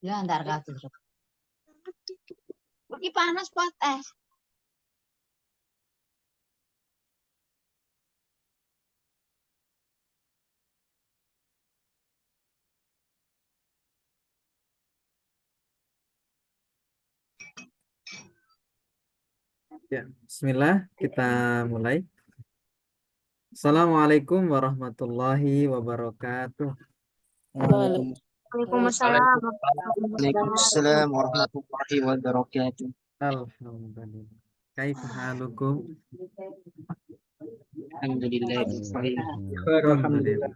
Ya antar kartu. Ini panas pot es. Ya, bismillah, kita mulai. Assalamualaikum warahmatullahi wabarakatuh. Waalaikumsalam. Waalaikumsalam warahmatullahi wabarakatuh. Alhamdulillah. Kaifa halukum? Alhamdulillah. Alhamdulillah.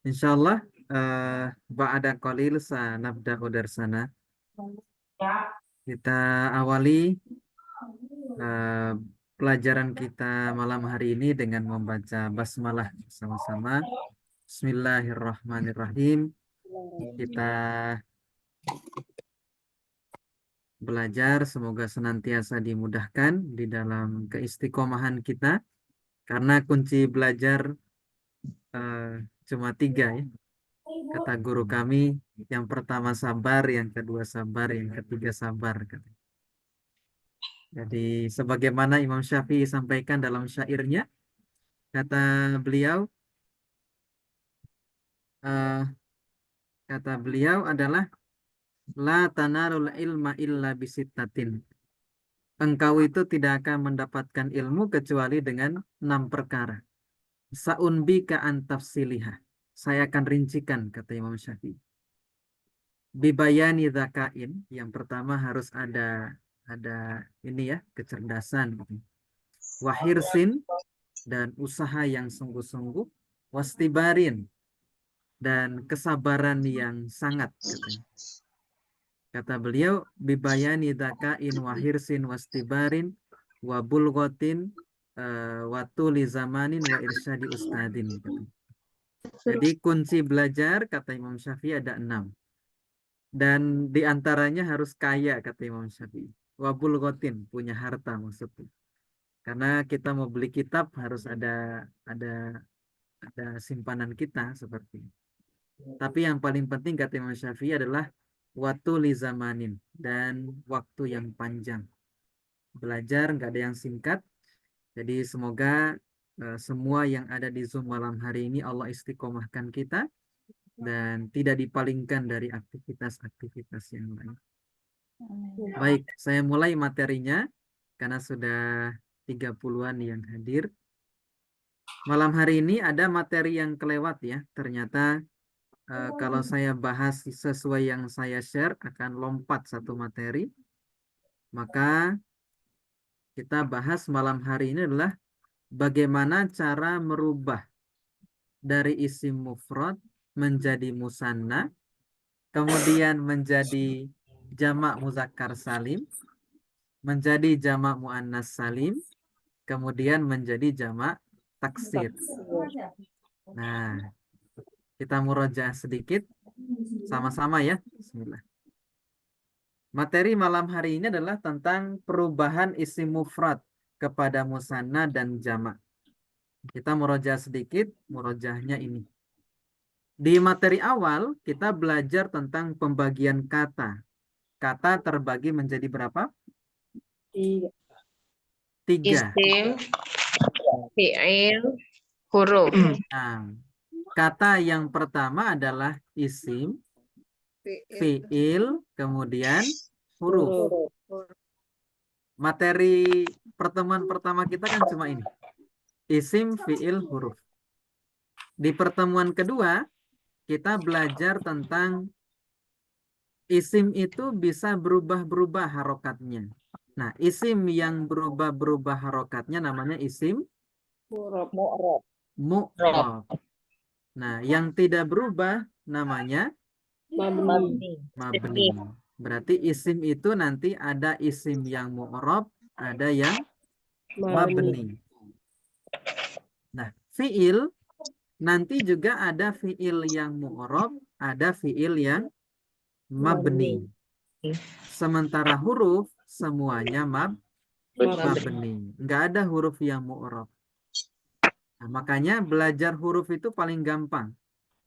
Insyaallah ba'da qalil sanabda'u darsana. Kita awali pelajaran kita malam hari ini dengan membaca basmalah sama-sama. Bismillahirrahmanirrahim. Kita belajar, semoga senantiasa dimudahkan di dalam keistiqomahan kita, karena kunci belajar cuma 3 ya. Kata guru kami, yang pertama sabar, yang kedua sabar, yang ketiga sabar. Jadi sebagaimana Imam Syafi'i sampaikan dalam syairnya, kata beliau, adalah la tanarul ilma illa bisittatin. Engkau itu tidak akan mendapatkan ilmu kecuali dengan 6 perkara. Sa'unbika an tafsilihah. Saya akan rincikan, kata Imam Syafi'i. Bibayani dzakain, yang pertama harus ada ini ya, kecerdasan. Wahirsin, dan usaha yang sungguh-sungguh. Wastibarin, dan kesabaran yang sangat, katanya. Kata beliau, bibayani dzakain wahirsin wastibarin wabulghatin watuli zamanin wa irsyadi ustadin. Jadi kunci belajar, kata Imam Syafi'i, ada 6. Dan diantaranya harus kaya, kata Imam Syafi'i. Wabulghatin, punya harta maksudnya. Karena kita mau beli kitab harus ada simpanan kita seperti itu. Tapi yang paling penting, kata Imam Syafi'i, adalah watuli zamanin, dan waktu yang panjang. Belajar nggak ada yang singkat. Jadi semoga semua yang ada di Zoom malam hari ini Allah istiqomahkan kita dan tidak dipalingkan dari aktivitas-aktivitas yang lain. Baik, saya mulai materinya karena sudah 30-an yang hadir. Malam hari ini ada materi yang kelewat ya. Ternyata kalau saya bahas sesuai yang saya share akan lompat satu materi. Maka kita bahas malam hari ini adalah bagaimana cara merubah dari isim mufrad menjadi musanna, kemudian menjadi jamak muzakkar salim, menjadi jamak muannas salim, kemudian menjadi jamak taksir. Nah, kita murojaah sedikit sama-sama ya. Bismillah. Materi malam hari ini adalah tentang perubahan isim mufrad kepada musanna dan jamak. Kita murojaah sedikit, murojaahnya ini. Di materi awal kita belajar tentang pembagian kata. Kata terbagi menjadi berapa? 3. Isim, fi'il, huruf. Nah, kata yang pertama adalah isim, fi'il, kemudian huruf. Materi pertemuan pertama kita kan cuma ini. Isim, fi'il, huruf. Di pertemuan kedua, kita belajar tentang isim itu bisa berubah-berubah harokatnya. Nah, isim yang berubah-berubah harokatnya namanya isim mu'rab. Nah, yang tidak berubah namanya mabni. Berarti isim itu nanti ada isim yang mu'rab, ada yang mabni. Nah, fi'il nanti juga ada fi'il yang mu'rab, ada fi'il yang mabni. Sementara huruf semuanya mabni. Nggak ada huruf yang mu'rab. Nah, makanya belajar huruf itu paling gampang.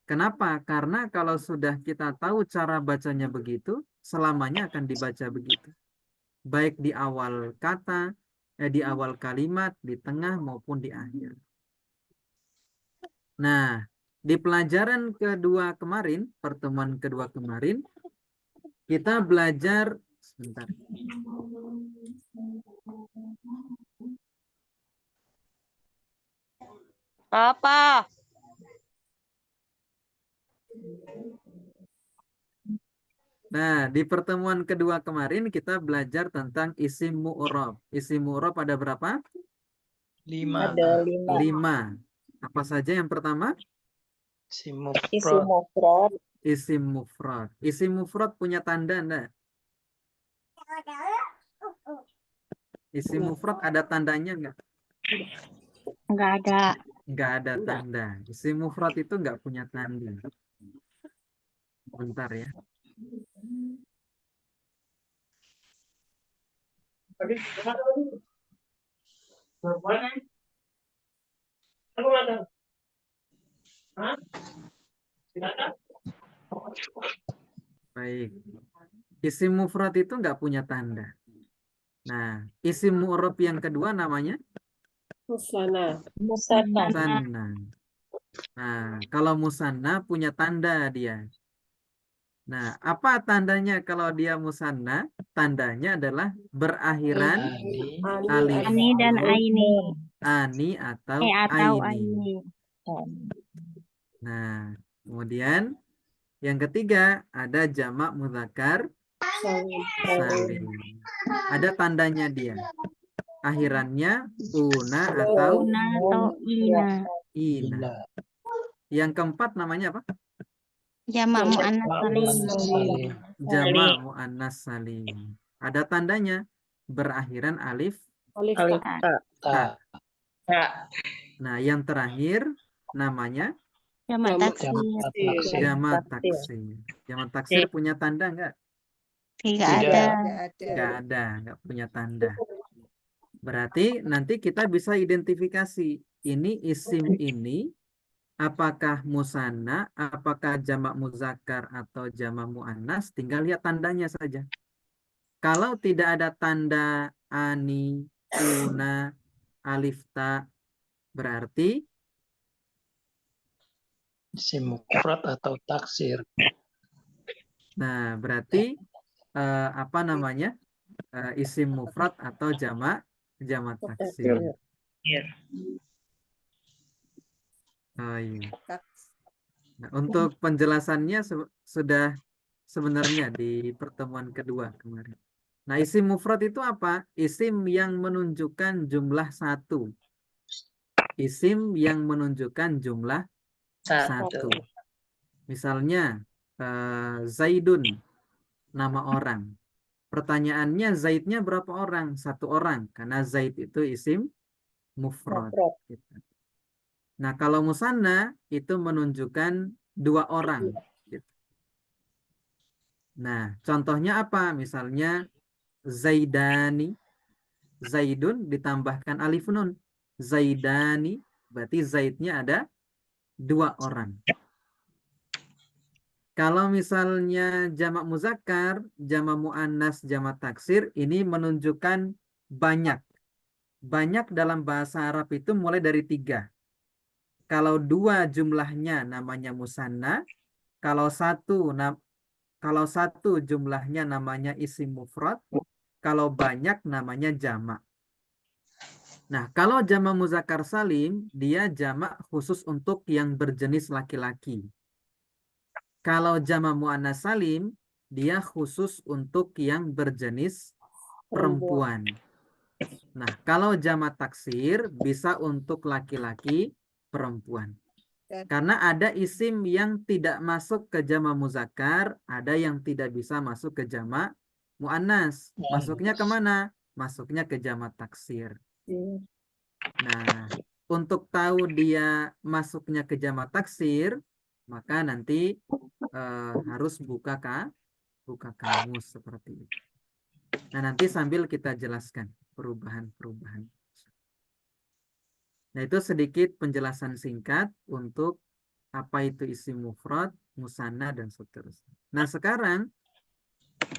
Kenapa? Karena kalau sudah kita tahu cara bacanya begitu, selamanya akan dibaca begitu. Baik di awal kata, di awal kalimat, di tengah maupun di akhir. Nah, di pelajaran kedua kemarin, pertemuan kedua kemarin, kita belajar sebentar. Apa? Nah, di pertemuan kedua kemarin kita belajar tentang isim mu'rab. Isim mu'rab ada berapa? 5. Ada 5. 5. Apa saja yang pertama? Isim Isim mufrad. mufrad. Isim mufrad. Isim mufrad punya tanda enggak? Isim mufrad ada tandanya enggak? Enggak ada. Enggak ada tanda. Isim mufrad itu enggak punya tanda. Bentar ya. Baik. Isim mufrad itu enggak punya tanda. Nah, isim mu'rab yang kedua namanya Musanna. musanna. Nah, kalau musanna punya tanda dia. Nah, apa tandanya kalau dia musanna? Tandanya adalah berakhiran alif Ani dan Aini. ani atau Atau aini. Aini. Nah, kemudian yang ketiga ada jamak mudzakkar salim. Ada tandanya dia. Akhirannya una atau Una atau Ina. ina. Yang keempat namanya apa? Jamak muannas salim. Jamak muannas salim. Ada tandanya berakhiran alif Alif ta. ta. ta. Nah, yang terakhir namanya Jamak taksir. jamak taksir. Jamak taksir punya tanda enggak? Tidak ada. Enggak ada, enggak punya tanda. Berarti nanti kita bisa identifikasi ini isim ini apakah musanna, apakah jamak muzakkar atau jamak muannas, tinggal lihat tandanya saja. Kalau tidak ada tanda ani, una, alif ta, berarti Isim mufrad atau taksir. nah berarti apa namanya? Isim mufrad atau jamak taksir. Oh iya. Nah, untuk penjelasannya sudah sebenarnya di pertemuan kedua kemarin. Nah, isim mufrad itu apa? Isim yang menunjukkan jumlah satu. Isim yang menunjukkan jumlah satu. Misalnya, Zaidun, nama orang. Pertanyaannya, Zaidnya berapa orang? Satu orang, karena Zaid itu isim mufrad. Gitu. Nah, kalau musanna itu menunjukkan dua orang. Gitu. Nah, contohnya apa? Misalnya, Zaidani, Zaidun ditambahkan alif nun. Zaidani, berarti Zaidnya ada dua orang. Kalau misalnya jamak muzakkar, jamak muannas, jamak taksir, ini menunjukkan banyak. Banyak dalam bahasa Arab itu mulai dari 3. Kalau 2 jumlahnya namanya musanna, kalau satu jumlahnya namanya isim mufrad, kalau banyak namanya jamak. Nah, kalau jamak muzakkar salim, dia jamak khusus untuk yang berjenis laki-laki. Kalau jamak muannas salim, dia khusus untuk yang berjenis perempuan. Nah, kalau jamak taksir bisa untuk laki-laki, perempuan. Karena ada isim yang tidak masuk ke jamak muzakkar, ada yang tidak bisa masuk ke jamak muannas. Masuknya kemana? Masuknya ke jamak taksir. Nah, untuk tahu dia masuknya ke jamak taksir, maka nanti harus buka kamus seperti itu. Nah, nanti sambil kita jelaskan perubahan-perubahan. Nah, itu sedikit penjelasan singkat untuk apa itu isim mufrad, musanna, dan seterusnya. Nah, sekarang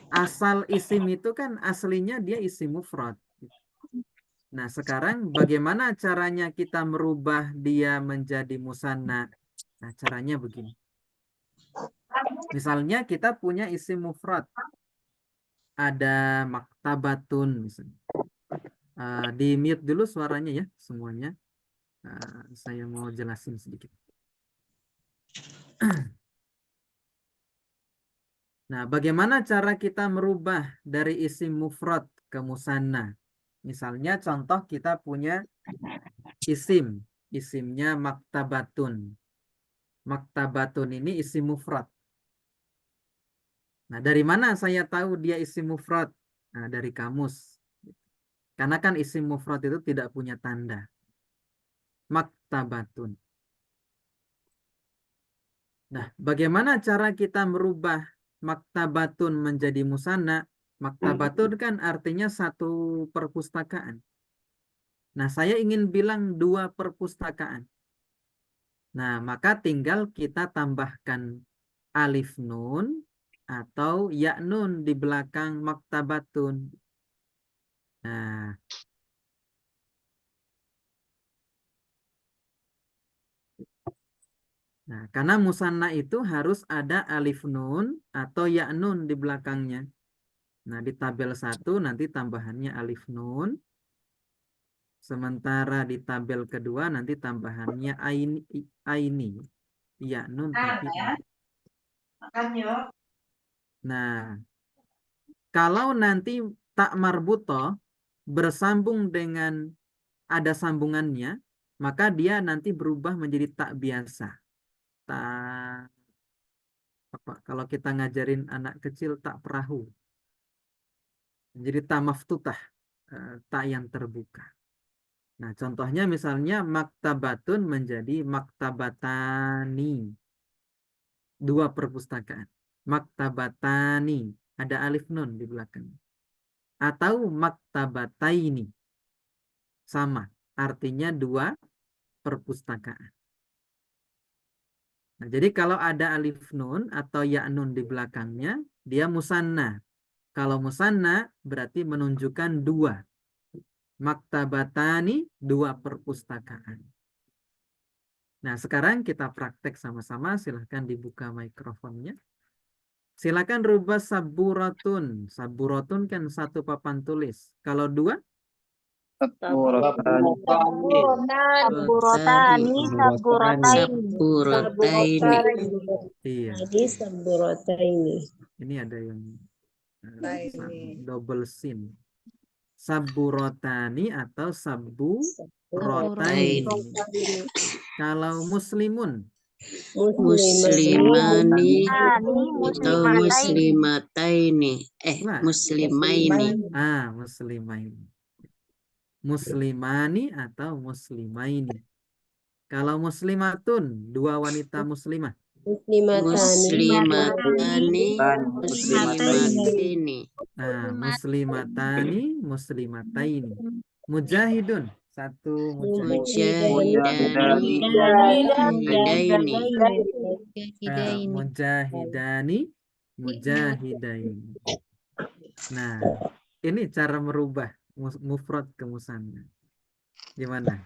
asal isim itu kan aslinya dia isim mufrad. Nah, sekarang bagaimana caranya kita merubah dia menjadi musanna? Nah, caranya begini. Misalnya kita punya isim mufrad. Ada maktabatun misalnya. Di mute dulu suaranya ya semuanya. Saya mau jelasin sedikit. Nah, bagaimana cara kita merubah dari isim mufrad ke musanna? Misalnya contoh kita punya isimnya maktabatun. Maktabatun ini isim mufrad. Nah, dari mana saya tahu dia isim mufrad? Nah, dari kamus. Karena kan isim mufrad itu tidak punya tanda. Maktabatun. Nah, bagaimana cara kita merubah maktabatun menjadi musanna? Maktabatun kan artinya satu perpustakaan. Nah, saya ingin bilang 2 perpustakaan. Nah, maka tinggal kita tambahkan alif nun atau ya nun di belakang maktabatun. Nah, karena musanna itu harus ada alif nun atau ya nun di belakangnya. Nah, di tabel 1 nanti tambahannya alif nun. Sementara di tabel kedua nanti tambahannya aini. Ya nun tapi nah, kalau nanti tak marbutoh bersambung dengan ada sambungannya, maka dia nanti berubah menjadi tak biasa. Tak apa kalau kita ngajarin anak kecil tak perahu. Jadi tak maftutah, tak yang terbuka. Nah, contohnya misalnya maktabatun menjadi maktabatani. 2 perpustakaan. Maktabatani. Ada alif nun di belakang. Atau maktabataini. Sama. Artinya 2 perpustakaan. Nah, jadi kalau ada alif nun atau ya nun di belakangnya, dia musanna. Kalau musanna berarti menunjukkan 2. Maktabatani 2 perpustakaan. Nah, sekarang kita praktek sama-sama. Silahkan dibuka mikrofonnya. Silakan rubah saburatun. Saburatun kan 1 papan tulis. Kalau 2? Saburotani, Saburataini. Iya. Jadi saburataini. Ini ada yang double sin. Saburotani atau saburotaini. Kalau muslimun. Muslimani atau muslimataini. muslimataini. Nah, Muslimaini. muslimaini. Muslimani atau muslimaini. Kalau muslimatun, 2 wanita muslimah. Muslimatani. Muslimatini. Nah, muslimatani, muslimataini. Mujahidun, 1 Mujahidani. mujahidani, mujahidaini. Nah, ini cara merubah mufrad ke musanna. Gimana?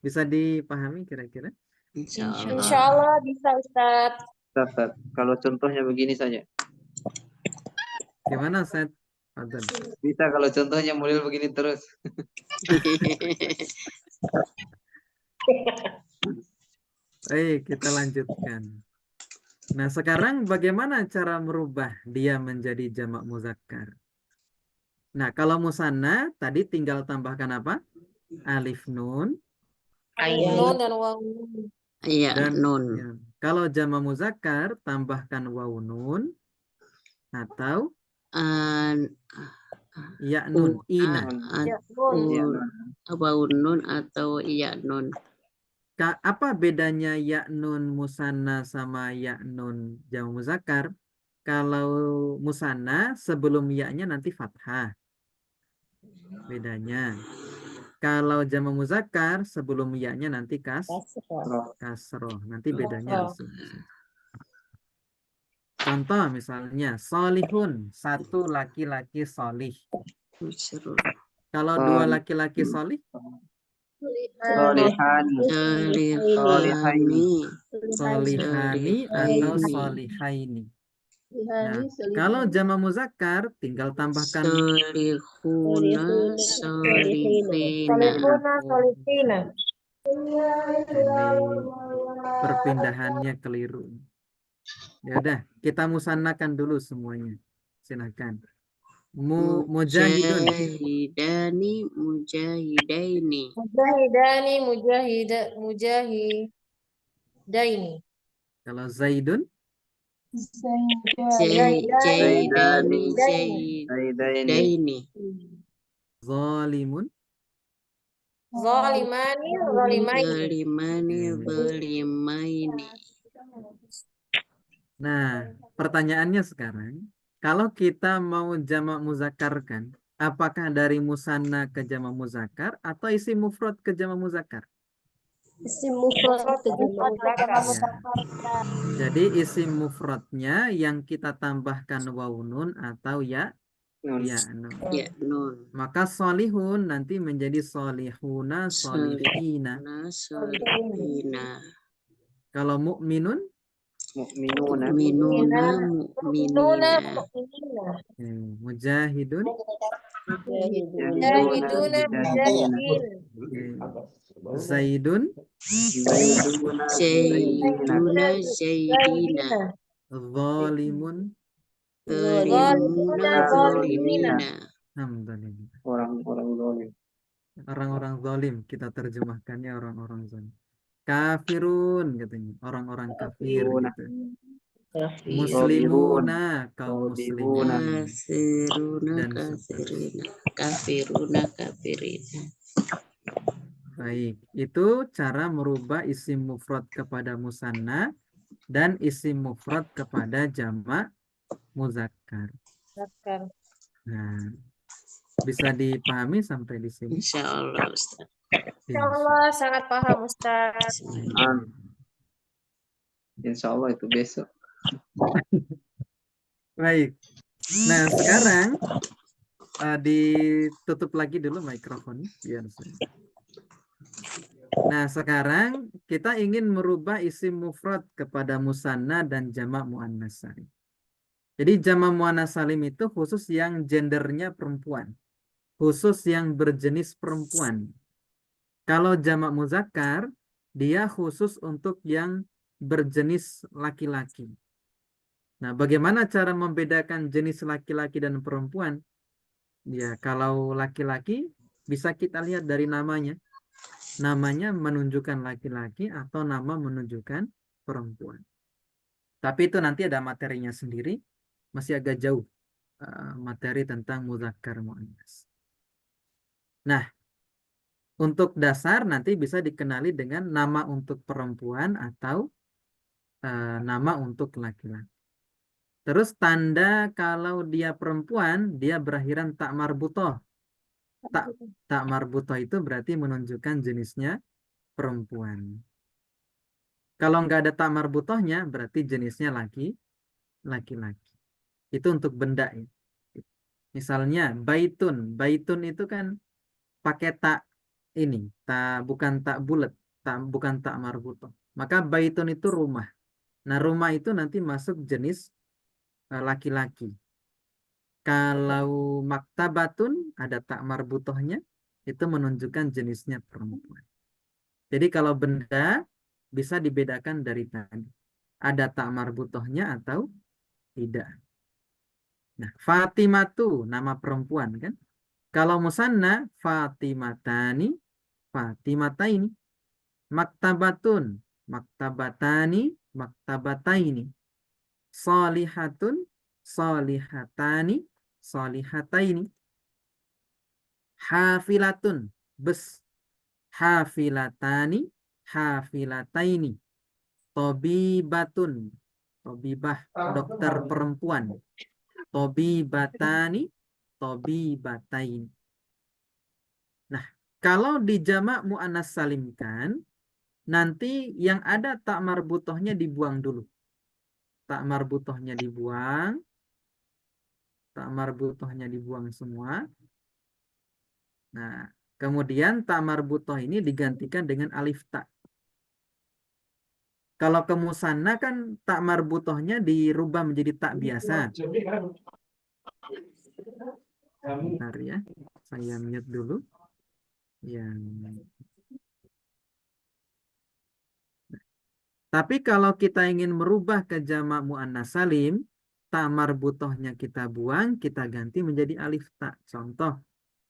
Bisa dipahami kira-kira? Insya Allah bisa Ustaz. Ustaz, kalau contohnya begini saja. Gimana, Ustaz? Bisa kalau contohnya model begini terus. Baik, kita lanjutkan. Nah, sekarang bagaimana cara merubah dia menjadi jamak muzakkar? Nah, kalau musanna tadi tinggal tambahkan apa? Alif nun. Nun dan wawu. Iya, Dan nun. ya, kalau jamak muzakkar tambahkan wawu nun atau ya nun ina. Wawu nun atau iya nun. Apa bedanya ya nun musanna sama ya nun jamak muzakkar? Kalau musanna sebelum ya-nya nanti fathah. Bedanya. Kalau jamak muzakkar sebelum ya-nya nanti Kasroh. kasroh. Nanti bedanya di sini. Contoh misalnya solihun, satu laki-laki solih. Musyrul. Kalau dua laki-laki solih, Solihani. Solihani. solihani atau Solihaini. solihaini. Nah, kalau jamak muzakkar tinggal tambahkan Solihuna. Solihina. Solihina. ini perpindahannya keliru. Ya udah, kita musannakan dulu semuanya. Silakan. Mujahidun. Mujahidani. Mujahidaini. Mujahidani, mujahidaini. Kalau Zaidun, Jaidani. Zaidaini. Jaidaini. zalimun, Zalimani, zalimaini. Zalimani. Zalimaini. Nah, pertanyaannya sekarang, kalau kita mau jamak muzakkarkan, apakah dari musanna ke jamak muzakkar atau isim mufrad ke jamak muzakkar? Isim mufrad ke jamak muzakkar. Ya. Jadi isim mufradnya yang kita tambahkan wawnun atau ya nun. Ya, nun. Maka solihun nanti menjadi solihuna, solihina. Solihina. Kalau mukminun, Mukminuna. Minuna. Nuna, Mu'minina. mu'minina. mujahidun, Mujahiduna, mujahidin. zaidun, Zaiduna. Jaiduna. Jaidina. zalimun. Zalimuna. Zalimina. Alhamdulillah. Orang-orang zalim. Orang-orang zalim, kita terjemahkannya orang-orang zalim. Kafirun katanya, orang-orang kafir gitu. Muslimuna, kaum muslimin. Kafiruna. Dan Kafirina. Kafiruna. Kafirina. Baik, itu cara merubah isim mufrad kepada musanna dan isim mufrad kepada jamak muzakkar. Nah, bisa dipahami sampai di sini? Insya Allah, Ustaz. Insya Allah sangat paham Ustaz. Insya Allah itu besok. Baik. Nah, sekarang ditutup lagi dulu mikrofonnya. Biar saya. Nah, sekarang kita ingin merubah isim mufrad kepada musanna dan jamak muannas salim. Jadi jamak muannas salim itu khusus yang gendernya perempuan. Khusus yang berjenis perempuan. Kalau jamak muzakkar, dia khusus untuk yang berjenis laki-laki. Nah, bagaimana cara membedakan jenis laki-laki dan perempuan? Ya, kalau laki-laki bisa kita lihat dari namanya. Namanya menunjukkan laki-laki atau nama menunjukkan perempuan. Tapi itu nanti ada materinya sendiri. Masih agak jauh materi tentang muzakkar muannas. Nah, untuk dasar nanti bisa dikenali dengan nama untuk perempuan atau nama untuk laki-laki. Terus tanda kalau dia perempuan, dia berakhiran tak marbutoh. Tak marbutoh itu berarti menunjukkan jenisnya perempuan. Kalau nggak ada tak marbutohnya, berarti jenisnya laki-laki. Itu untuk benda ya. Misalnya baitun. Baitun itu kan pakai tak ini, bukan tak bulat, bukan tak marbutoh. Maka baitun itu rumah. Nah, rumah itu nanti masuk jenis laki-laki. Kalau maktabatun ada tak marbutohnya, itu menunjukkan jenisnya perempuan. Jadi kalau benda bisa dibedakan dari tadi. Ada tak marbutohnya atau tidak. Nah, Fatimatu nama perempuan kan? Kalau musanna Fatimatani, Fatimataini. Maktabatun, Maktabatani, Maktabataini. Salihatun, Salihatani, Salihataini. Hafilatun, bus. Hafilatani, Hafilataini. Tobibatun, Tobibah, dokter perempuan. Tobibatani, Tobibataini. Nah, Kalau di jamak muannas salimkan, nanti yang ada tak marbutohnya dibuang dulu. Tak marbutohnya dibuang. Tak marbutohnya dibuang semua. Nah, kemudian tak marbutoh ini digantikan dengan alif ta. Kalau ke musanna kan tak marbutohnya dirubah menjadi tak biasa. Bentar ya, saya mute dulu. Tapi kalau kita ingin merubah ke jamak muannas salim, tak marbutohnya kita buang, kita ganti menjadi alif ta. Contoh,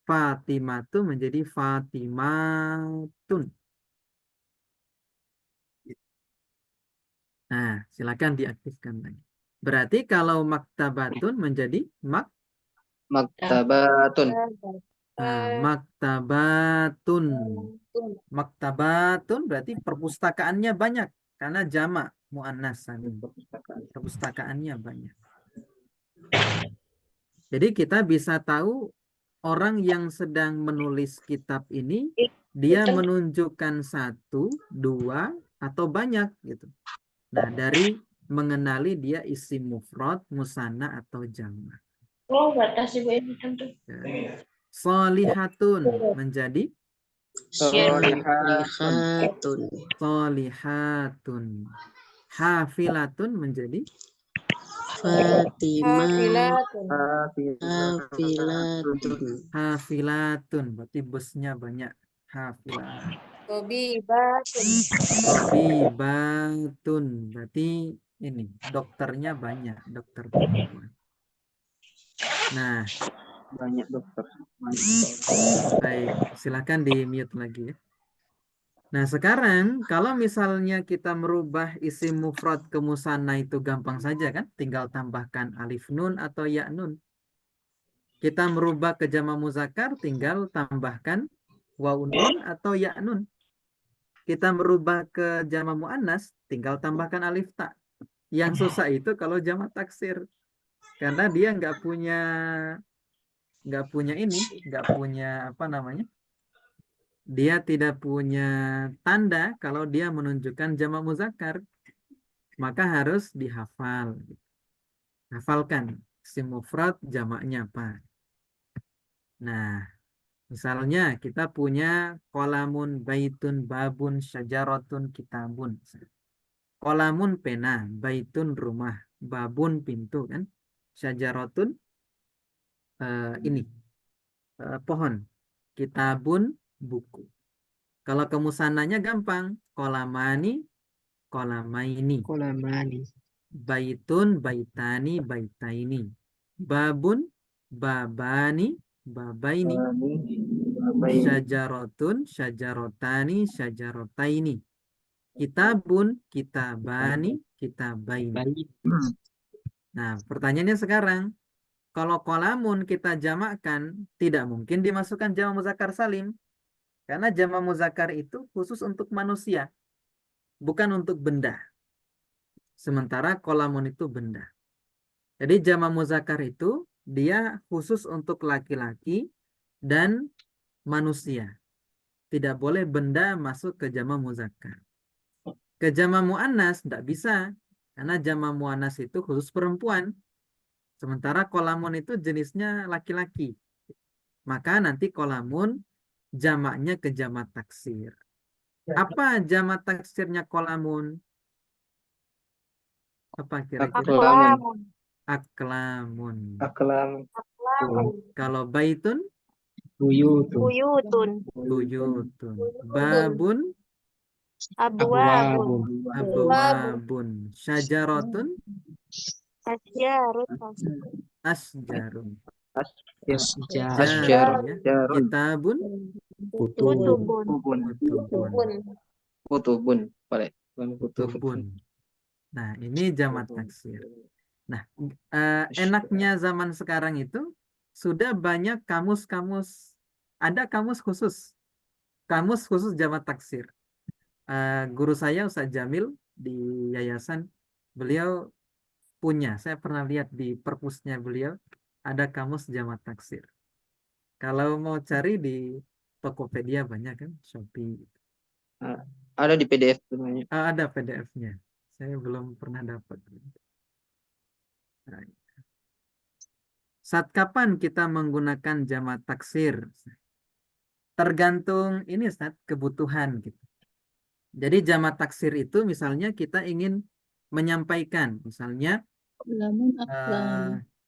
Fatimatu menjadi Fatimatun. Nah, silakan diaktifkan lagi. Berarti kalau maktabatun menjadi Maktabatun. maktabatun. Maktabatun berarti perpustakaannya banyak karena jamak muannas salim. Perpustakaannya banyak. Jadi kita bisa tahu orang yang sedang menulis kitab ini dia menunjukkan 1, 2, atau banyak gitu. Nah, dari mengenali dia isim mufrad, musanna atau jamak. Sholihatun menjadi Sholihatun. sholihatun. Hafilatun menjadi Fatimah. Hafilatun. hafilatun. Berarti busnya banyak. Hafilat. Tabibatun. Tabibatun. Berarti ini dokternya banyak. Dokter perempuan. Nah, Banyak dokter. baik. Silakan di mute lagi ya. Nah, sekarang kalau misalnya kita merubah isim mufrad ke musanna itu gampang saja kan? Tinggal tambahkan alif nun atau ya nun. Kita merubah ke jamak muzakkar tinggal tambahkan waw nun atau ya nun. Kita merubah ke jamak muannas tinggal tambahkan alif ta. Yang susah itu kalau jamak taksir. Karena dia nggak punya nggak punya apa namanya? Dia tidak punya tanda kalau dia menunjukkan jamak muzakkar. Maka harus dihafal. Hafalkan isim mufrad jamaknya apa. Nah, misalnya kita punya kolamun, baitun, babun, syajaratun, kitabun. Kolamun pena, baitun rumah, babun pintu kan. Syajaratun ini pohon. Kitabun buku. Kalau kemusananya gampang. Kolamani, kolamaini. Baitun, baitani, baitaini. Babun, babani, babaini. Syajaratun, syajarotani, syajarotaini. Kitabun, kitabani, kitabaini. Nah, pertanyaannya sekarang, kalau kolamun kita jamakkan, tidak mungkin dimasukkan jamak muzakkar salim. Karena jamak muzakkar itu khusus untuk manusia, bukan untuk benda. Sementara kolamun itu benda. Jadi jamak muzakkar itu dia khusus untuk laki-laki dan manusia. Tidak boleh benda masuk ke jamak muzakkar. Ke jamak muannas tidak bisa karena jamak muannas itu khusus perempuan. Sementara kolamun itu jenisnya laki-laki. Maka nanti kolamun jamaknya ke jamak taksir. Apa jamak taksirnya kolamun? Apa kira-kira? Aklamun. Kalau baitun? Buyutun. Buyutun. Babun? Abwabun. Abwabun. Syajaratun? Asjarun. Asjarun. Asjar. Ya. Kitabun? Kutubun. Kutubun. Boleh. Kutubun. Nah, ini jamak taksir. Nah, enaknya zaman sekarang itu sudah banyak kamus-kamus, ada kamus khusus jamak taksir. Guru saya Ustaz Jamil di yayasan, beliau punya, saya pernah lihat di perpusnya beliau ada kamus jamak taksir. Kalau mau cari di Tokopedia banyak kan, Shopee. Ada di PDF semuanya. Ada PDF-nya. Saya belum pernah dapat. Nah, saat kapan kita menggunakan jamak taksir? Tergantung ini Ustaz, kebutuhan gitu. Jadi jamak taksir itu misalnya kita ingin menyampaikan, misalnya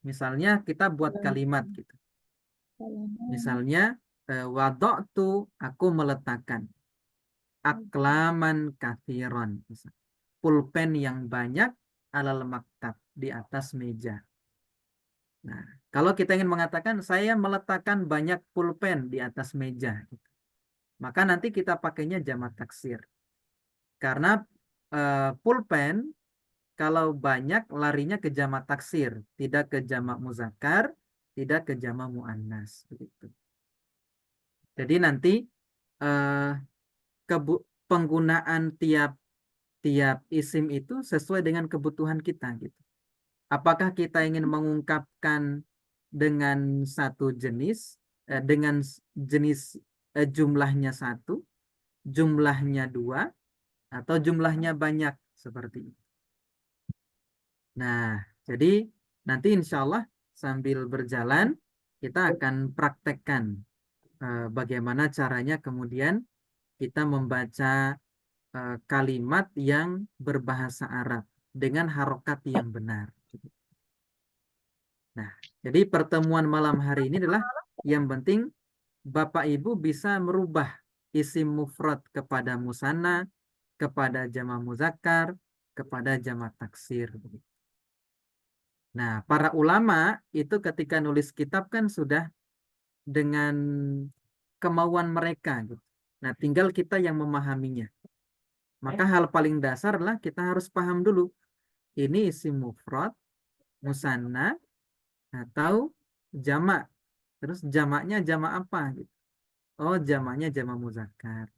misalnya kita buat kalimat gitu. Misalnya wada'tu, aku meletakkan aklaman kathiron, pulpen yang banyak alal maktab, di atas meja. Nah, kalau kita ingin mengatakan saya meletakkan banyak pulpen di atas meja, gitu, maka nanti kita pakainya jamak taksir. Karena pulpen kalau banyak larinya ke jamak taksir, tidak ke jamak muzakkar, tidak ke jamak muannas, begitu. Jadi nanti penggunaan tiap isim itu sesuai dengan kebutuhan kita gitu. Apakah kita ingin mengungkapkan dengan satu jenis, dengan jenis jumlahnya 1, jumlahnya 2, atau jumlahnya banyak seperti itu. Nah, jadi nanti insya Allah sambil berjalan kita akan praktekkan bagaimana caranya kemudian kita membaca kalimat yang berbahasa Arab dengan harokat yang benar. Nah, jadi pertemuan malam hari ini adalah yang penting Bapak Ibu bisa merubah isim mufrad kepada musanna, kepada jamak muzakkar, kepada jamak taksir. Nah, para ulama itu ketika nulis kitab kan sudah dengan kemauan mereka gitu. Nah, tinggal kita yang memahaminya. Maka hal paling dasar adalah kita harus paham dulu. Ini isim mufrad, musanna, atau jamak. Terus jamaknya jamak apa gitu. Oh, jamaknya jamak muzakkar,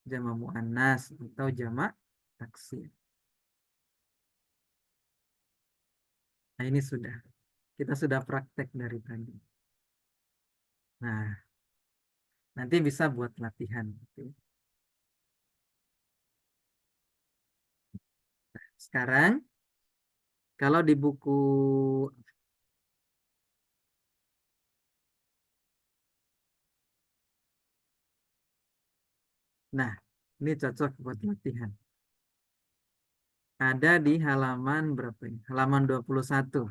jamak muannas, atau jamak taksir. Nah, ini sudah. Kita sudah praktek dari tadi. Nah, nanti bisa buat latihan. Nah, sekarang, kalau di buku nah, ini cocok buat latihan. Ada di halaman berapa ini? Halaman 21.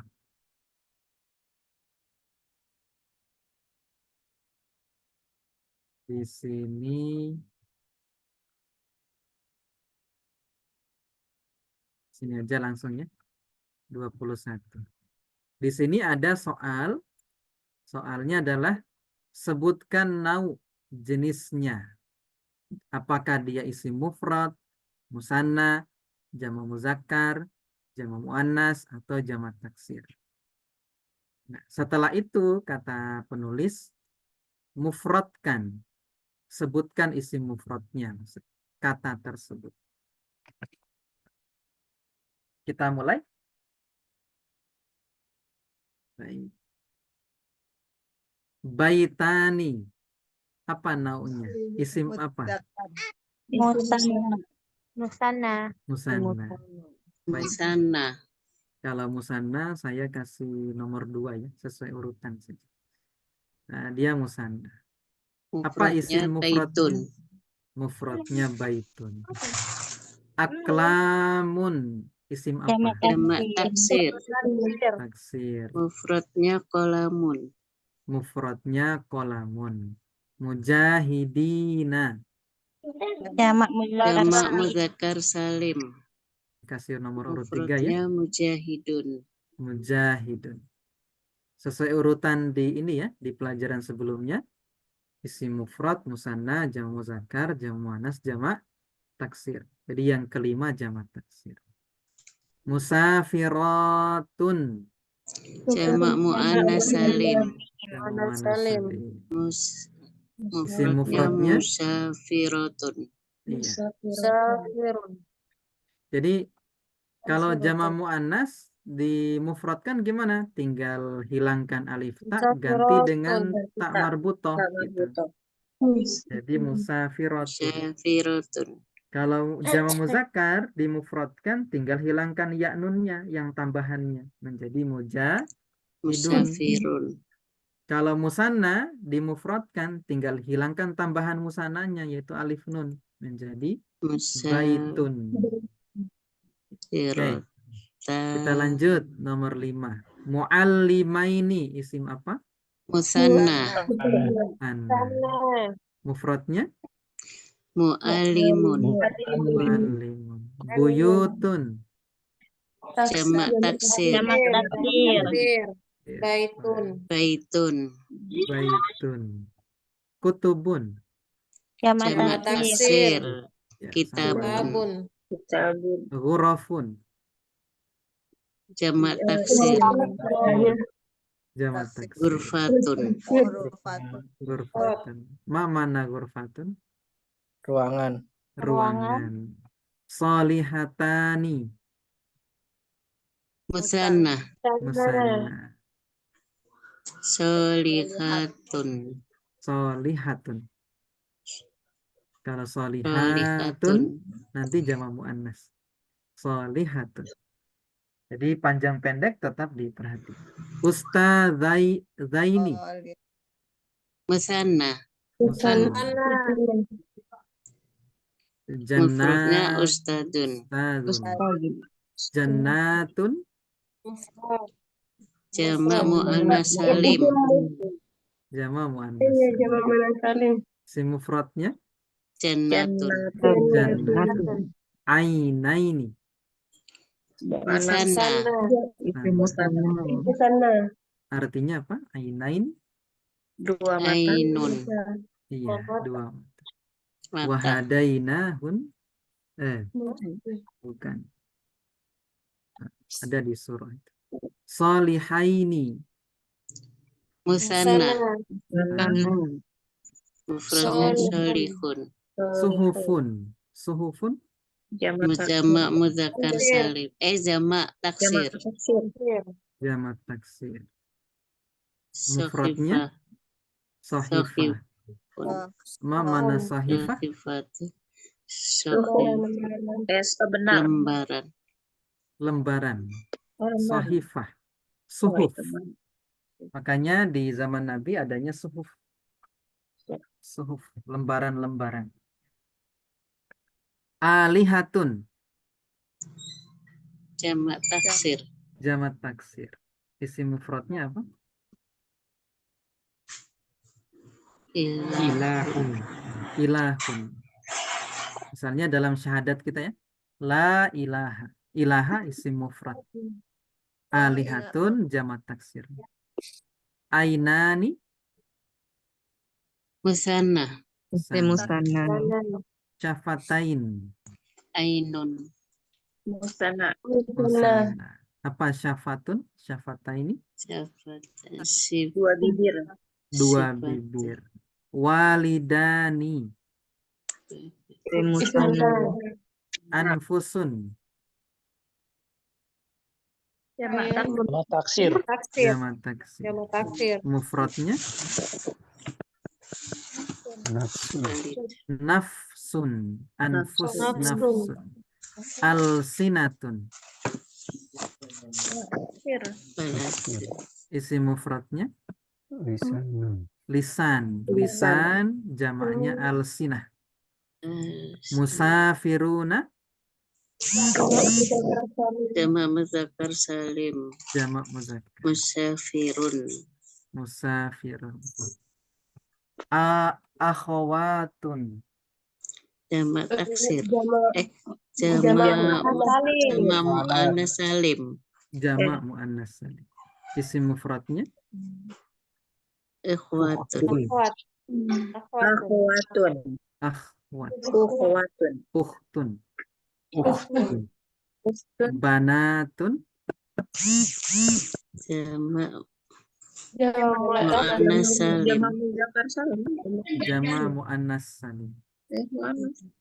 Di sini aja langsung ya. 21. Di sini ada soal. Soalnya adalah sebutkan nau jenisnya. Apakah dia isim mufrad, musanna, jamak muzakkar, jamak muannas, atau jamak taksir. Nah, setelah itu kata penulis mufradkan. Sebutkan isim mufradnya, kata tersebut. Kita mulai. Baik. Baitani. Apa naunya? Isim apa? Musanna. Musanna. Baik. Musanna. Kalau musanna saya kasih nomor 2 ya, sesuai urutan saja. Nah, dia musanna. Apa isim mufradnya? Mufradnya baitun. Aklamun. Isim apa? Jamak taksir. Taksir. Mufradnya kolamun. Mufradnya kolamun. Mujahidina. Jamak Jamak muzakkar salim. Kasih nomor urut 3 ya. Mufradnya mujahidun. Mujahidun. Sesuai urutan di ini ya, di pelajaran sebelumnya. Isim mufrad, musanna, jamak muzakkar, jamak muannas, jamak taksir. Jadi yang kelima jamak taksir. Musafiratun. Jamak muannas salim. Jamak muannas salim. Isim Mufradnya mufradnya musafiratun. iya. Jadi kalau jamak muannas dimufradkan gimana? Tinggal hilangkan alif ta, ganti dengan tak marbutoh gitu. Jadi musafiratun. Musafiratun. Kalau jamak muzakkar dimufradkan tinggal hilangkan ya nunnya yang tambahannya menjadi mujahidun. Musafirun. Kalau musanna dimufradkan tinggal hilangkan tambahan musannanya yaitu alif nun menjadi baitun. Oke, kita lanjut nomor 5. Muallimaini isim apa? Musanna. Anna. Mufradnya Mu'alimun. muallimun. Buyutun. Jamak taksir. Jamak taksir. Baitun. Baitun. Baitun. Kutubun. Jamak Jamak taksir. taksir. Ya, Kitabun. Ghurafun. Jamak taksir. Jamak taksir. Gurfatun. Ghurfatun. Ma mana ghurfatun? Ruangan. Ruangan. Solihatani. Musanna. Musanna. Solihatun. Solihatun. Kalau solihatun Solihatun. nanti jamak muannas. Solihatun. Jadi panjang pendek tetap diperhatikan. Ustadzaini. Musanna. Musanna. Mufradnya ustadun. Jannatun. Jannatun. Jamak muannas salim. Jamak muannas. Si mufradnya Jannatun. jannatun. Ainaini. Musanna. Artinya apa? Ainain? Ainun. Iya, dua. Mata. Wahadainahun. Bukan. Ada di surah itu. Solihaini. Musanna. Mufradnya solihun. Suhufun. Suhufun. Jamak muzakkar salim. Jamak taksir. Jamak taksir. Mufradnya Sohifah. sahifah. Ma mana sahifah? Lembaran. Lembaran. Sahifah. Suhuf. Makanya di zaman Nabi adanya suhuf. Suhuf. Lembaran-lembaran. Alihatun. Jamak taksir. Jamak taksir. Isim mufradnya apa? Ilahun. Ilahun. Misalnya dalam syahadat kita ya. La ilaha. Ilaha isim mufrad. Alihatun jamak taksir. Ainani. Musanna. Musanna. Syafatain. Ainun. Musanna. Apa syafatun? Syafataini? Dua bibir. Dua bibir. Walidani. Anfusun. Jamak taksir. Jamak taksir. Mufradnya nafsun. Anfus nafsun. Alsinatun. Isim mufradnya lisan. Lisan jamaknya alsinah. Musafiruna. Jamak muzakkar salim. Jamak muzakkar. Musafirun. Musafirun. Akhawatun. Jamak taksir. Jamak muannas salim. Jamak muannas salim. Isim mufradnya Ikhwatun. akhwat. Ukhtun. Banatun. Jamak muannas salim. Jamak muannas salim.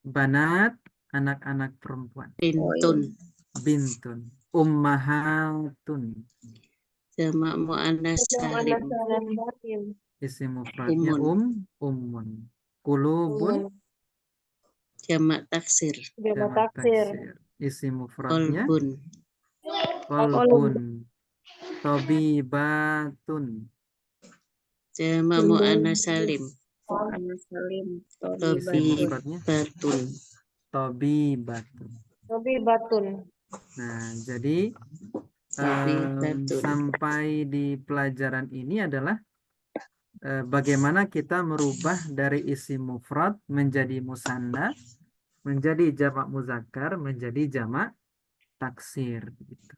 Banat anak-anak perempuan. Bintun. Bintun. Ummahatun. Jamak muannas salim. Isim mufradnya Umun. ummun. Kulubun Jamak taksir. jamak taksir. Isim mufradnya Kolbun. kolbun. Tobibatun. Jamak mu'annas salim. Isim mufradnya Tobibatun. tobibatun. Nah, jadi Tobibatun. sampai di pelajaran ini adalah bagaimana kita merubah dari isim mufrad menjadi musanna, menjadi jamak muzakkar, menjadi jamak taksir. Gitu.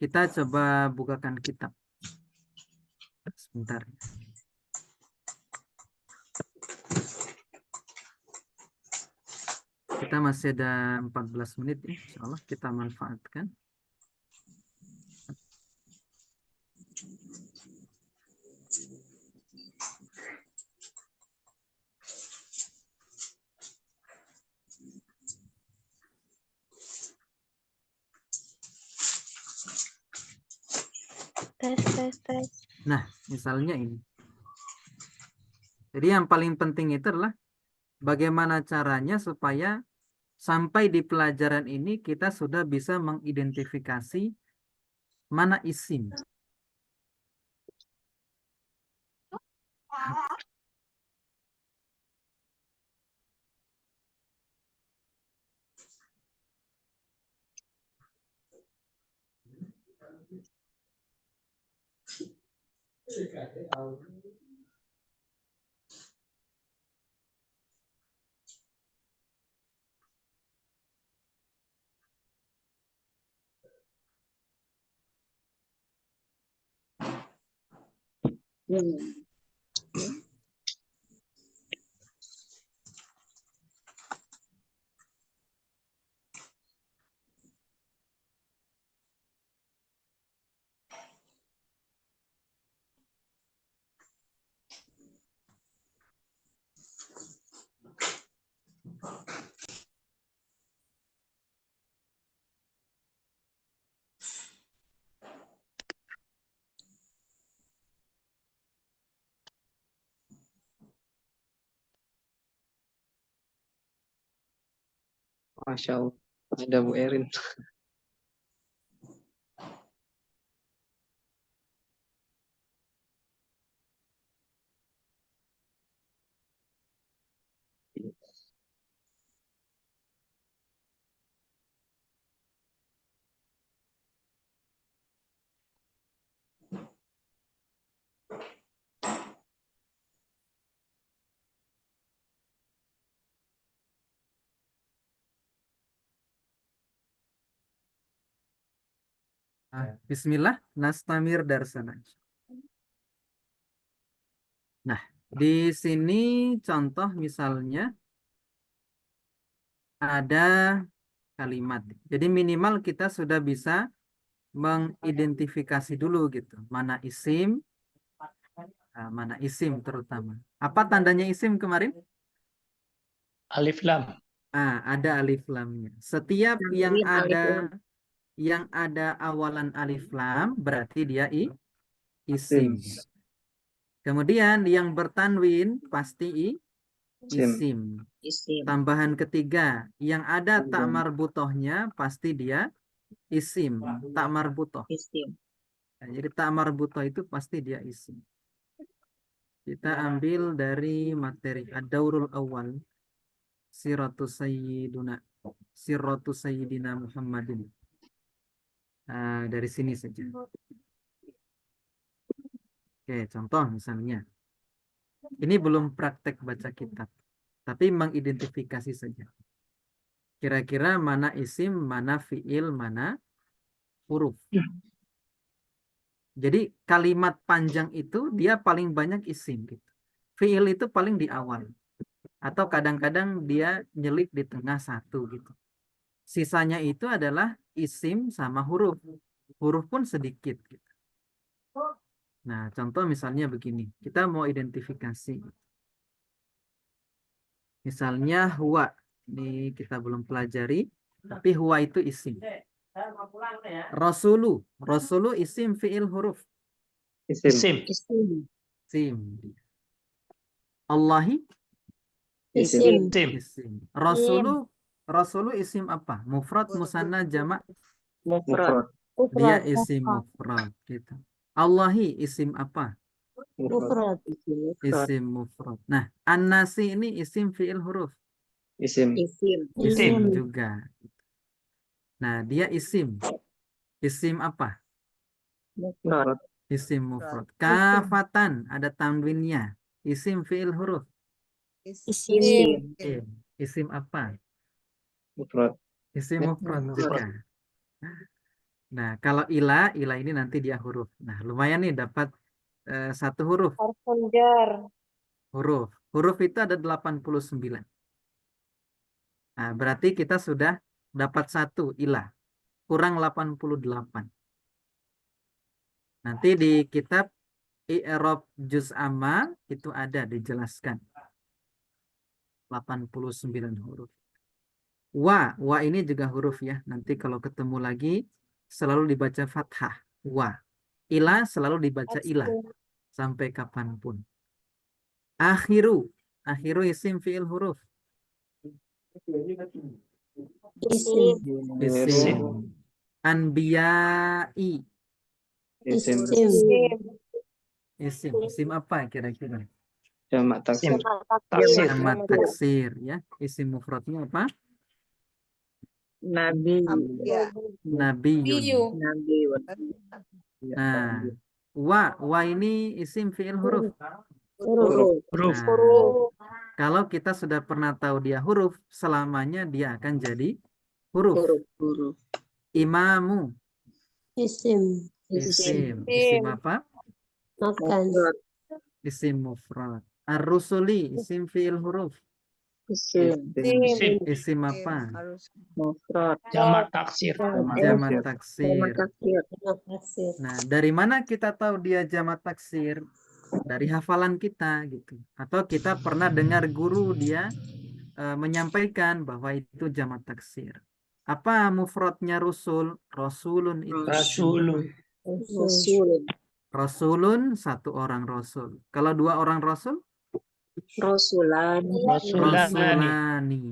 Kita coba bukakan kitab. Sebentar. Kita masih ada 14 menit ya, insya Allah kita manfaatkan. Tes. Nah, misalnya ini. Jadi yang paling penting itu adalah bagaimana caranya supaya sampai di pelajaran ini kita sudah bisa mengidentifikasi mana isim. Masya Allah. Ada Bu Erin. Bismillah, nastamir darsana. Nah, di sini contoh misalnya ada kalimat. Jadi minimal kita sudah bisa mengidentifikasi dulu gitu. Mana isim terutama. Apa tandanya isim kemarin? Alif lam. Ada alif lamnya. Setiap yang ada awalan alif lam berarti dia isim. Kemudian yang bertanwin pasti isim. Tambahan ketiga, yang ada tak marbutohnya pasti dia isim. Tak marbutoh. Nah, jadi tak marbutoh itu pasti dia isim. Kita ambil dari materi ad-daurul awal. Siratus Sayyidina Muhammadin. Dari sini saja. Oke, contoh misalnya. Ini belum praktek baca kitab, tapi mengidentifikasi saja. Kira-kira mana isim, mana fiil, mana huruf. Jadi kalimat panjang itu dia paling banyak isim gitu. Fiil itu paling di awal. Atau kadang-kadang dia nyelip di tengah satu gitu. Sisanya itu adalah isim sama huruf. Huruf pun sedikit gitu. Nah, contoh misalnya begini. Kita mau identifikasi. Misalnya huwa. Ini kita belum pelajari. Tapi huwa itu isim. Rasulu. Rasulu isim fiil huruf. Isim. Isim. Allahi Isim. Isim. isim. Rasulu isim apa? Mufrad, musanna, jamak? Mufrad. Dia Mufrad. isim mufrad gitu. Allahi isim apa? Mufrad. Isim mufrad. Nah, an-nasi ini isim fi'il huruf. Isim. Isim. Isim Isim. juga. Nah, dia isim. Isim apa? Mufrad. Isim mufrad. Kafatan ada tanwinnya. Isim fi'il huruf. Isim. Isim. Isim apa? Mufrad. Isim mufrad juga. Nah, kalau ila ini nanti dia huruf. Nah, lumayan nih dapat satu huruf. Huruf. Huruf itu ada 89. Nah, berarti kita sudah dapat satu ila. Kurang 88. Nanti di kitab I'rab Juz Amma itu ada dijelaskan. 89 huruf. Wa ini juga huruf ya. Nanti kalau ketemu lagi selalu dibaca fathah. Wa. Ila selalu dibaca ila. Sampai kapanpun. Akhiru. Akhiru isim fi'il huruf. Isim. Isim. Anbiya'i. Isim. Isim. Isim. Isim apa kira-kira? Jamak taksir. Taksir. Jamak taksir ya. Isim mufradnya apa? Nabi. Nabiyun. Nabi. Nah, wa ini isim fi'il huruf. Huruf. Huruf. Nah, kalau kita sudah pernah tahu dia huruf, selamanya dia akan jadi huruf. Huruf. Imamu. Isim. Isim. Isim apa? Makan. Isim mufrad. Ar-rusuli. Isim fi'il huruf. Isim. Isim. Isim apa? Mufrad. Jamak taksir. Jamak taksir. Taksir. Taksir. Nah, dari mana kita tahu dia jamak taksir? Dari hafalan kita gitu. Atau kita pernah dengar guru dia menyampaikan bahwa itu jamak taksir. Apa mufradnya rusul? Rasulun itu. Rasulun. Rasul. Rasulun satu orang rasul. Kalau dua orang rasul? Rasulan. Rasulani. Rasulani.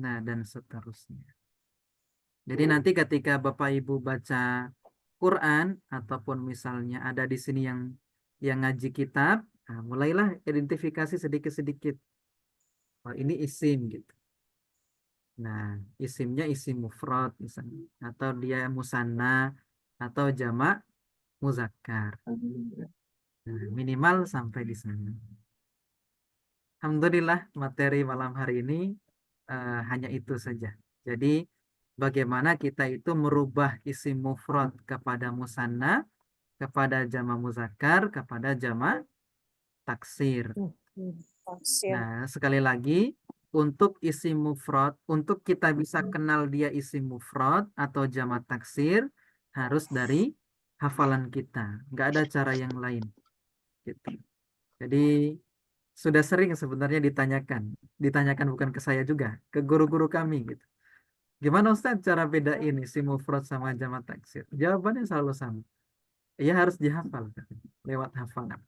Nah, dan seterusnya. Jadi nanti ketika Bapak Ibu baca Quran ataupun misalnya ada di sini yang ngaji kitab, nah, mulailah identifikasi sedikit-sedikit. Oh, ini isim gitu. Nah, isimnya isim mufrad misalnya, atau dia musanna atau jamak muzakkar. Nah, minimal sampai di sana. Alhamdulillah materi malam hari ini hanya itu saja. Jadi bagaimana kita itu merubah isim mufrad kepada musanna, kepada jamak muzakkar, kepada jamak taksir. Nah, sekali lagi untuk isim mufrad, untuk kita bisa kenal dia isim mufrad atau jamak taksir harus dari hafalan kita. Nggak ada cara yang lain. Gitu. Jadi sudah sering sebenarnya ditanyakan bukan ke saya juga, ke guru-guru kami gitu. Gimana Ustaz cara bedain isim mufrad sama jamak taksir? Jawabannya selalu sama. Ya harus dihafal lewat hafalan.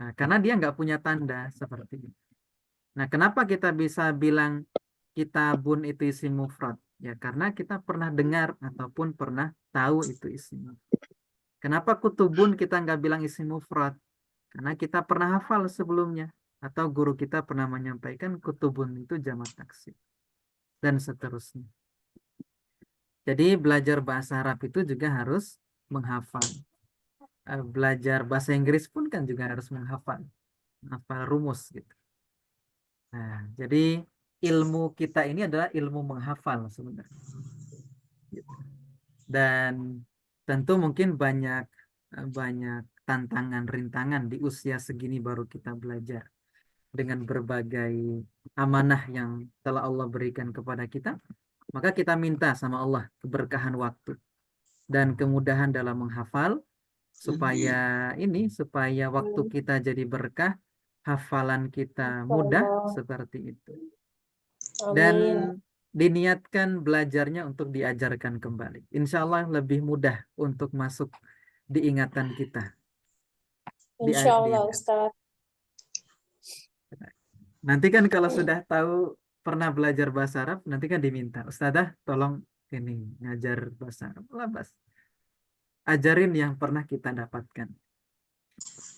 Nah, karena dia nggak punya tanda seperti itu. Nah, kenapa kita bisa bilang kitabun itu isim mufrad? Ya, karena kita pernah dengar ataupun pernah tahu itu isim mufrad. Kenapa kutubun kita nggak bilang isim mufrad? Karena kita pernah hafal sebelumnya. Atau guru kita pernah menyampaikan kutubun itu jamak taksir. Dan seterusnya. Jadi belajar bahasa Arab itu juga harus menghafal. Belajar bahasa Inggris pun kan juga harus menghafal rumus gitu. Nah, jadi ilmu kita ini adalah ilmu menghafal sebenarnya. Gitu. Dan tentu mungkin banyak tantangan, rintangan di usia segini baru kita belajar dengan berbagai amanah yang telah Allah berikan kepada kita. Maka kita minta sama Allah keberkahan waktu dan kemudahan dalam menghafal supaya waktu kita jadi berkah, hafalan kita mudah seperti itu. Dan diniatkan belajarnya untuk diajarkan kembali. Insya Allah lebih mudah untuk masuk di ingatan kita. Insya Allah di- Ustaz. Nanti kan kalau sudah tahu pernah belajar bahasa Arab, nanti kan diminta, Ustazah tolong ini ngajar bahasa Arab. Labas. Ajarin yang pernah kita dapatkan.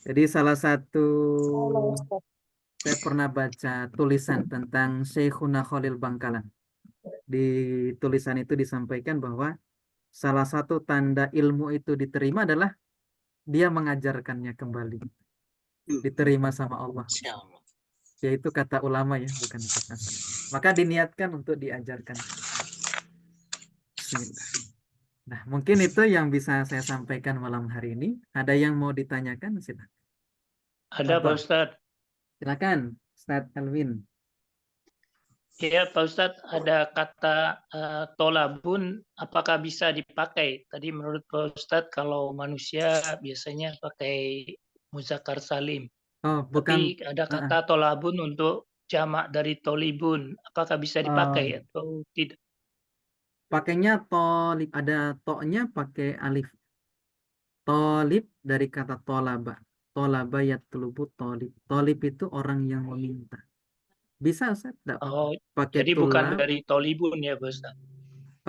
Jadi salah satu Allah Ustaz. saya pernah baca tulisan tentang Syekhuna Khalil Bangkalan. Di tulisan itu disampaikan bahwa salah satu tanda ilmu itu diterima adalah dia mengajarkannya kembali. Diterima sama Allah. Yaitu kata ulama ya, bukan kata saya. Maka diniatkan untuk diajarkan. Bismillah. Nah, mungkin itu yang bisa saya sampaikan malam hari ini. Ada yang mau ditanyakan? Silakan. Ada Pak Fadhol. Ustadz. Silakan, Ustadz Elvin. Ya Pak Ustadz, ada kata tolabun, apakah bisa dipakai? Tadi menurut Pak Ustadz kalau manusia biasanya pakai muzakkar salim. Oh, bukan. Tapi ada kata tolabun untuk jamak dari tolibun. Apakah bisa dipakai atau tidak? Pakainya tolib, ada toknya pakai alif. Tolib dari kata tolaba. Tolaba yatlubu tolib. Tolib itu orang yang meminta. Bisa, Ustaz? Tidak apa-apa. Oh, Pakai jadi bukan tulab. dari tolibun ya Pak Ustadz.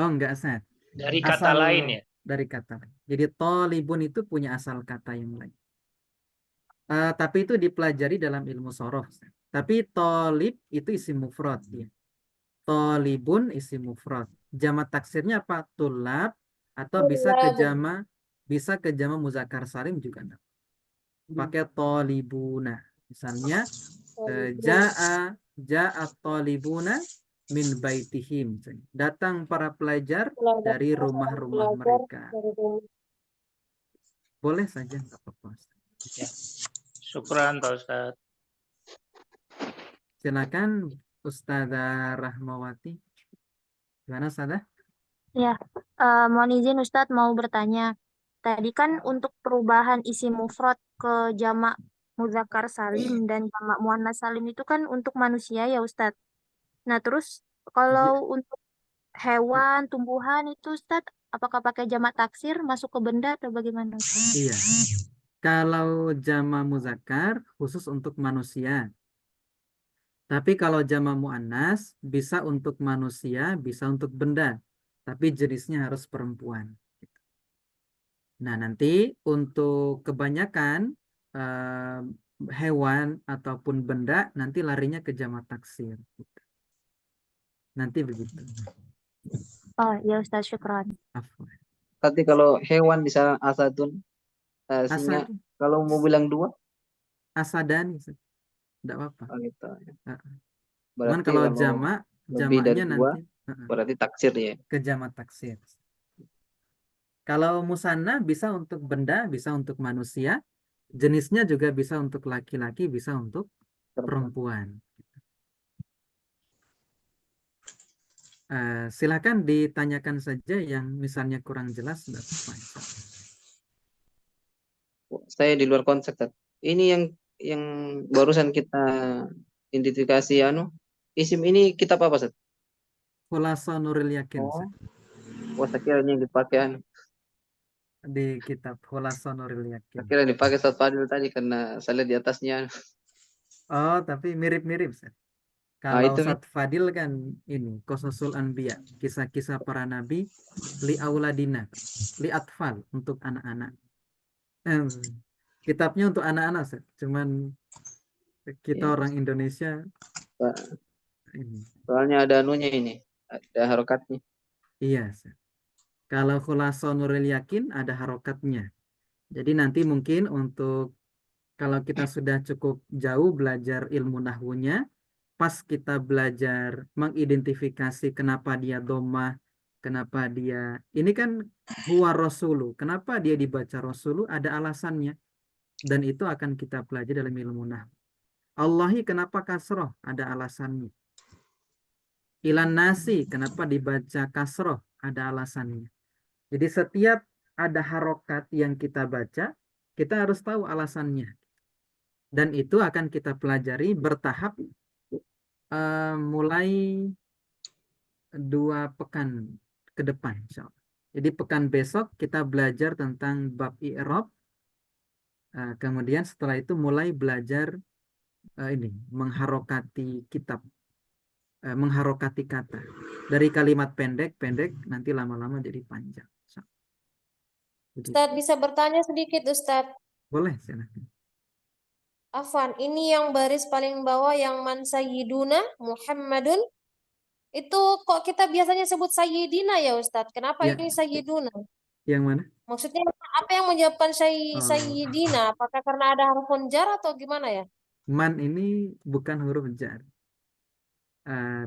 Oh, enggak, Ustaz. Dari kata lain ya. Dari kata lain. Jadi tolibun itu punya asal kata yang lain. Tapi itu dipelajari dalam ilmu sorof. Ustaz. Tapi tolib itu isim mufrad ya. Tolibun isim mufrad. Jamak taksirnya apa? Tulab atau bisa ke jama muzakkar salim juga enggak. Pakai tolibuna. Misalnya ja'a tolibuna min baitihim. Datang para pelajar dari rumah-rumah mereka. Boleh saja, enggak apa-apa. Ya. Syukran Pak Ustadz. Silakan Ustazah Rahmawati. Gimana Ustazah? Mohon izin Ustadz mau bertanya. Tadi kan untuk perubahan isim mufrad ke jamak muzakkar salim dan jamak muannas salim itu kan untuk manusia ya Ustadz. Nah terus kalau untuk hewan, tumbuhan itu Ustadz, apakah pakai jamak taksir masuk ke benda atau bagaimana Ustadz? Iya. Kalau jama muzakkar khusus untuk manusia. Tapi kalau jama muannas bisa untuk manusia, bisa untuk benda. Tapi jenisnya harus perempuan. Nah, nanti untuk kebanyakan hewan ataupun benda nanti larinya ke jama taksir. Nanti begitu. Oh ya Ustadz, syukran. Afwan. Tapi kalau hewan bisa asadun, singa. Asad, Kalau mau bilang dua, asadani. Tidak apa-apa. oh gitu. Cuman Berarti kalau kalau lebih dari jamaknya dua, nanti berarti taksir ya. ke jamak taksir. Kalau musanna bisa untuk benda, bisa untuk manusia. Jenisnya juga bisa untuk laki-laki, bisa untuk perempuan. Silakan ditanyakan saja yang misalnya kurang jelas. Tidak apa-apa, insya Allah. Saya di luar konsep. Tat. Ini yang barusan kita identifikasi isim ini kitab apa, Ustaz? Khulasa Nuril Yakin, Oh, Ustaz. saya kira ini yang dipakai Di kitab Khulasa Nuril Yakin. saya kira dipakai Ustaz Fadil tadi karena saya lihat di atasnya. Oh, tapi mirip-mirip, Ustaz. Kalau itu Ustaz Fadil kan ini Qosasul Anbiya, kisah-kisah para nabi li auladina, li atfal untuk anak-anak. Kitabnya untuk anak-anak, Ustaz. Cuman kita Ya. orang Indonesia Pak. ini. Soalnya ada anunya ini, ada harokatnya. Iya, Ustaz. Kalau Khulasa Nuril Yakin ada harokatnya. Jadi nanti mungkin untuk kalau kita sudah cukup jauh belajar ilmu nahwunya, pas kita belajar mengidentifikasi kenapa dia domah, kenapa dia ini kan huwa rasulu, kenapa dia dibaca rasulu ada alasannya, dan itu akan kita pelajari dalam ilmu nahwu. Allahi kenapa kasroh ada alasannya. Ilan nasi kenapa dibaca kasroh ada alasannya. Jadi setiap ada harokat yang kita baca, kita harus tahu alasannya. Dan itu akan kita pelajari bertahap mulai 2 pekan ke depan, insya Allah. Jadi pekan besok kita belajar tentang bab i'rab, Kemudian setelah itu mulai belajar ini mengharokati kitab, mengharokati kata. Dari kalimat pendek nanti lama-lama jadi panjang. Begitu. Ustadz bisa bertanya sedikit Ustadz. Boleh, silahkan. Afan, ini yang baris paling bawah yang man sayyiduna Muhammadun, itu kok kita biasanya sebut sayyidina ya Ustadz? Kenapa Ya. ini sayyiduna? Yang mana? Maksudnya apa yang menyebabkan Oh. sayyidina? Apakah karena ada harfun jar atau gimana ya? Man ini bukan huruf jar.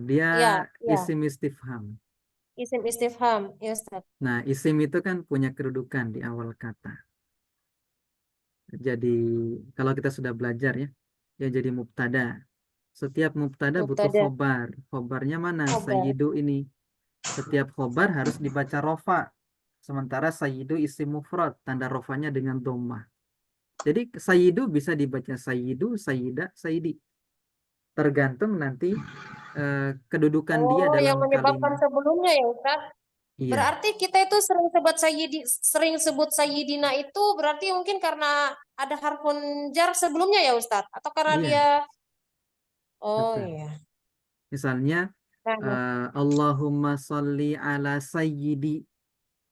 Dia Ya. isim istifham. Isim istifham, ya Ustadz. Nah, isim itu kan punya kedudukan di awal kata. Jadi kalau kita sudah belajar ya jadi mubtada. Setiap mubtada butuh Mubtada. khobar. Khobarnya mana? Khobar. Sayyidu ini. Setiap khobar harus dibaca rofa. Sementara sayyidu isim mufrad, tanda rofanya dengan dhammah. Jadi sayyidu bisa dibaca sayyidu, sayyidah, sayyidi. Tergantung nanti kedudukan dia Oh, yang dalam menyebabkan kalimat. sebelumnya ya Ustadz. Iya, Berarti kita itu sering sebut sayyidina itu berarti mungkin karena ada harfun jar sebelumnya ya Ustadz, atau karena iya, dia betul. iya. Misalnya Nah, Allahumma sholli ala sayyidi.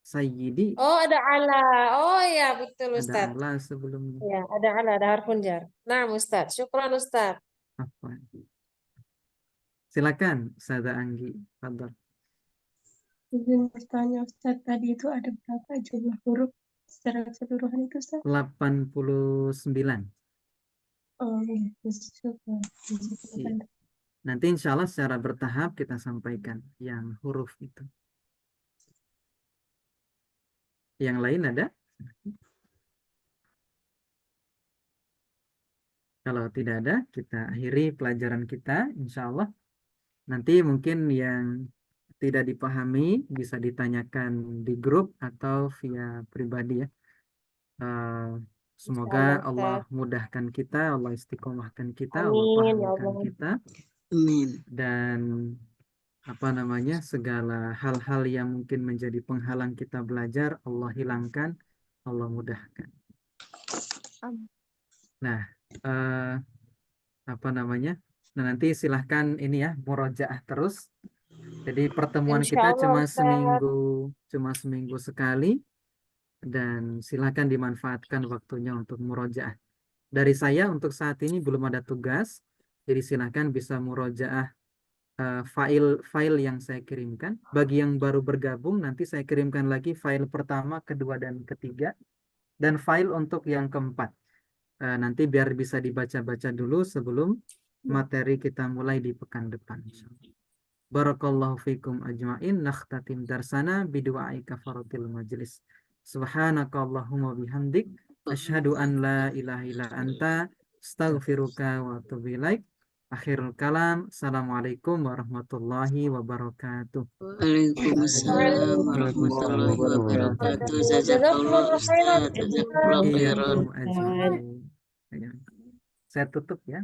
Sayyidi oh ada ala. Oh ya betul ada Ustadz. ala sebelumnya. Ya, ada ala, ada harfun jar. Nah, Ustadz, syukran Ustadz. Apa? Silakan, Sada Anggi. Fadhal. Izin bertanya Ustaz, tadi itu ada berapa jumlah huruf secara keseluruhan itu Ustaz? 89. Oh iya, syukur. Iya. Nanti insya Allah secara bertahap kita sampaikan yang huruf itu. Yang lain ada? Kalau tidak ada, kita akhiri pelajaran kita, insya Allah. Nanti mungkin yang tidak dipahami bisa ditanyakan di grup atau via pribadi ya. Semoga Insyaallah, Allah Ustaz. mudahkan kita, Allah istiqomahkan kita, Allah Amin ya pahamkan Allah. kita, Amin. dan segala hal-hal yang mungkin menjadi penghalang kita belajar, Allah hilangkan, Allah mudahkan. Nah, nah nanti silahkan ini ya murojaah terus. Jadi pertemuan kita Insyaallah, Ustaz. cuma seminggu sekali, dan silahkan dimanfaatkan waktunya untuk murojaah. Dari saya untuk saat ini belum ada tugas, jadi silahkan bisa murojaah file yang saya kirimkan. Bagi yang baru bergabung, nanti saya kirimkan lagi file pertama, kedua, dan ketiga, dan file untuk yang keempat. Nanti biar bisa dibaca-baca dulu sebelum materi kita mulai di pekan depan. Barakallahu fikum ajma'in. Nakhtatim darsana bidu'ai kafaratil majlis. Subhanakallahumma bihamdik. Asyhadu an la ilaha illa anta. Astaghfiruka wa atubu ilaik. Akhirul kalam. Assalamualaikum warahmatullahi wabarakatuh. Waalaikumsalam warahmatullahi wabarakatuh. Jazakallah Ustaz. Jazakallah khairan. Iyakum ajma'in. Saya tutup ya.